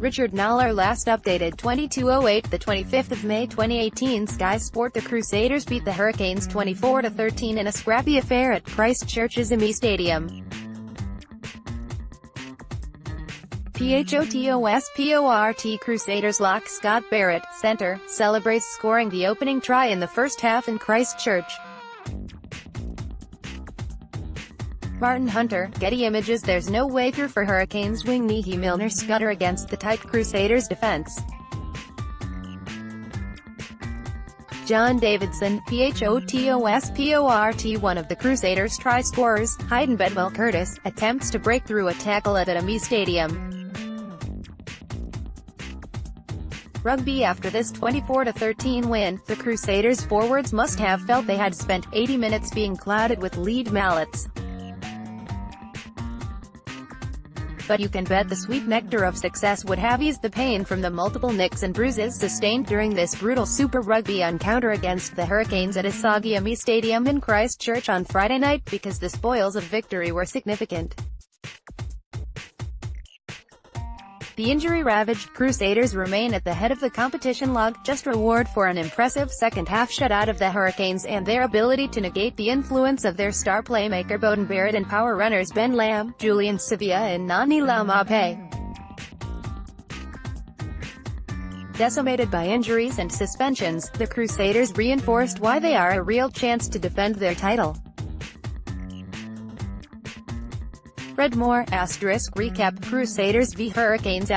Richard KNOWLER Last updated 22:08 the 25th of May 2018. Sky Sport The Crusaders beat the Hurricanes 24-13 in a scrappy affair at Christchurch's GETTY Stadium. PHOTOSPORT Crusaders lock Scott Barrett, center, celebrates scoring the opening try in the first half in Christchurch. Martin Hunter, Getty Images There's no way through for Hurricanes wing Nehe Milner-Skudder against the tight Crusaders defense. John Davidson, PHOTOSPORT One of the Crusaders' tryscorers, Heiden Bedwell-Curtis, attempts to break through a tackle at GETTY Stadium. Rugby. After this 24-13 win, the Crusaders forwards must have felt they had spent 80 minutes being clouded with lead mallets. But you can bet the sweet nectar of success would have eased the pain from the multiple nicks and bruises sustained during this brutal Super Rugby encounter against the Hurricanes at GETTY Stadium in Christchurch on Friday night, because the spoils of victory were significant. The injury-ravaged Crusaders remain at the head of the competition log, just reward for an impressive second-half shutout of the Hurricanes and their ability to negate the influence of their star playmaker Beauden Barrett and power runners Ben Lamb, Julian Savea and Nani Laumape. Decimated by injuries and suspensions, the Crusaders reinforced why they are a real chance to defend their title. Read more, recap, Crusaders v Hurricanes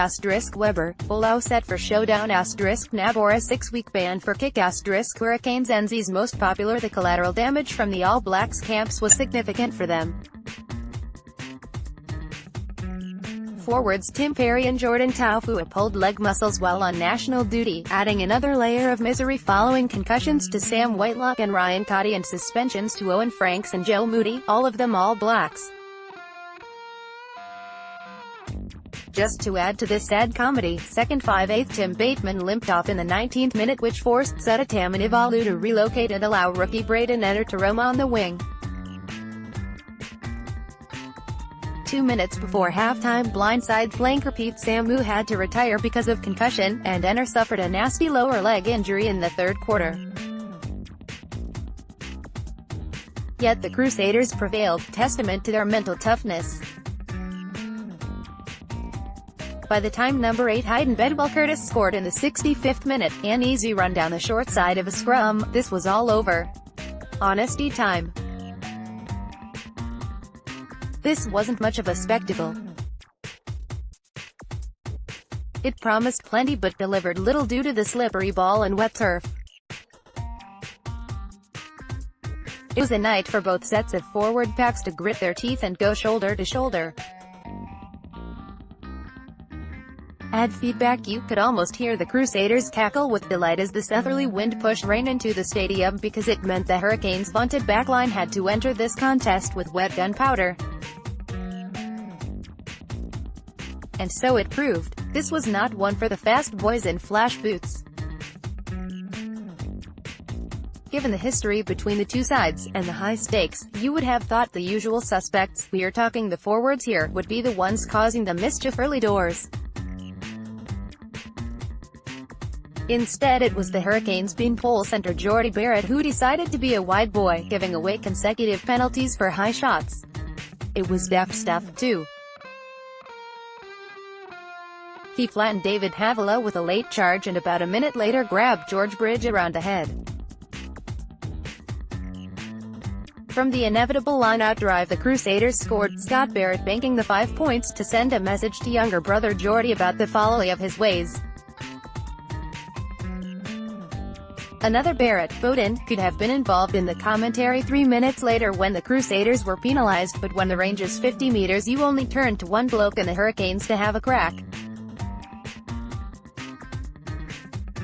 Weber, Follow set for showdown Nabora 6-week ban for kick Hurricanes Enzi's most popular. The collateral damage from the All Blacks camps was significant for them. Forwards Tim Perry and Jordan Taufua pulled leg muscles while on national duty, adding another layer of misery following concussions to Sam Whitelock and Ryan Cotty and suspensions to Owen Franks and Joe Moody, all of them All Blacks. Just to add to this sad comedy, second 5/8 Tim Bateman limped off in the 19th minute, which forced Seta Tamanivalu to relocate and allow rookie Braden Enter to roam on the wing. 2 minutes before halftime, blindside flanker Pete Samu had to retire because of concussion, and Enter suffered a nasty lower leg injury in the third quarter. Yet the Crusaders prevailed, testament to their mental toughness. By the time number 8 Heiden Bedwell-Curtis scored in the 65th minute, an easy run down the short side of a scrum, this was all over. Honesty time. This wasn't much of a spectacle. It promised plenty but delivered little due to the slippery ball and wet turf. It was a night for both sets of forward packs to grit their teeth and go shoulder to shoulder. Ad feedback. You could almost hear the Crusaders cackle with delight as the southerly wind pushed rain into the stadium, because it meant the Hurricanes' vaunted backline had to enter this contest with wet gunpowder. And so it proved. This was not one for the fast boys in flash boots. Given the history between the two sides, and the high stakes, you would have thought the usual suspects, we are talking the forwards here, would be the ones causing the mischief early doors. Instead it was the Hurricanes' beanpole center Jordy Barrett who decided to be a wide boy, giving away consecutive penalties for high shots. It was deft stuff, too. He flattened David Havila with a late charge and about a minute later grabbed George Bridge around the head. From the inevitable line-out drive the Crusaders scored, Scott Barrett banking the 5 points to send a message to younger brother Jordy about the folly of his ways. Another Barrett, Beauden, could have been involved in the commentary 3 minutes later when the Crusaders were penalized, but when the range is 50 meters you only turn to one bloke and the Hurricanes to have a crack.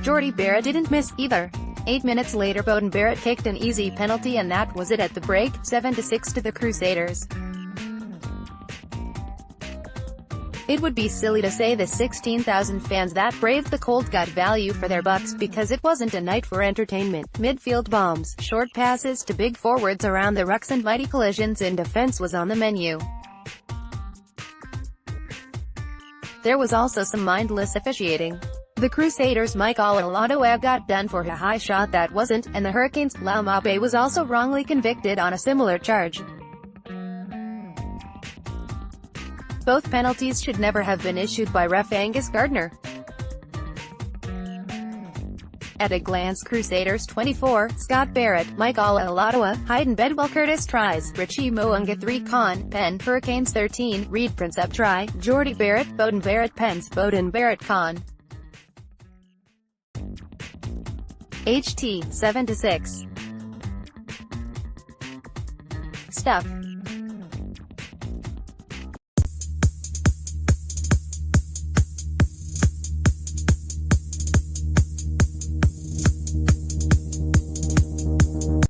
Jordy Barrett didn't miss either. 8 minutes later Beauden Barrett kicked an easy penalty and that was it at the break, 7-6 to the Crusaders. It would be silly to say the 16,000 fans that braved the cold got value for their bucks, because it wasn't a night for entertainment. Midfield bombs, short passes to big forwards around the rucks and mighty collisions in defense was on the menu. There was also some mindless officiating. The Crusaders' Michael Oladawa got done for a high shot that wasn't, and the Hurricanes' Laumape was also wrongly convicted on a similar charge. Both penalties should never have been issued by ref Angus Gardner. At a glance: Crusaders 24, Scott Barrett, Michael Oladawa, Heiden Bedwell-Curtis tries, Richie Mo'unga 3 con, pen, Hurricanes 13, Reed Prinsep try, Jordy Barrett, Bowden Barrett pens, Bowden Barrett con. HT 7-6. Stuff.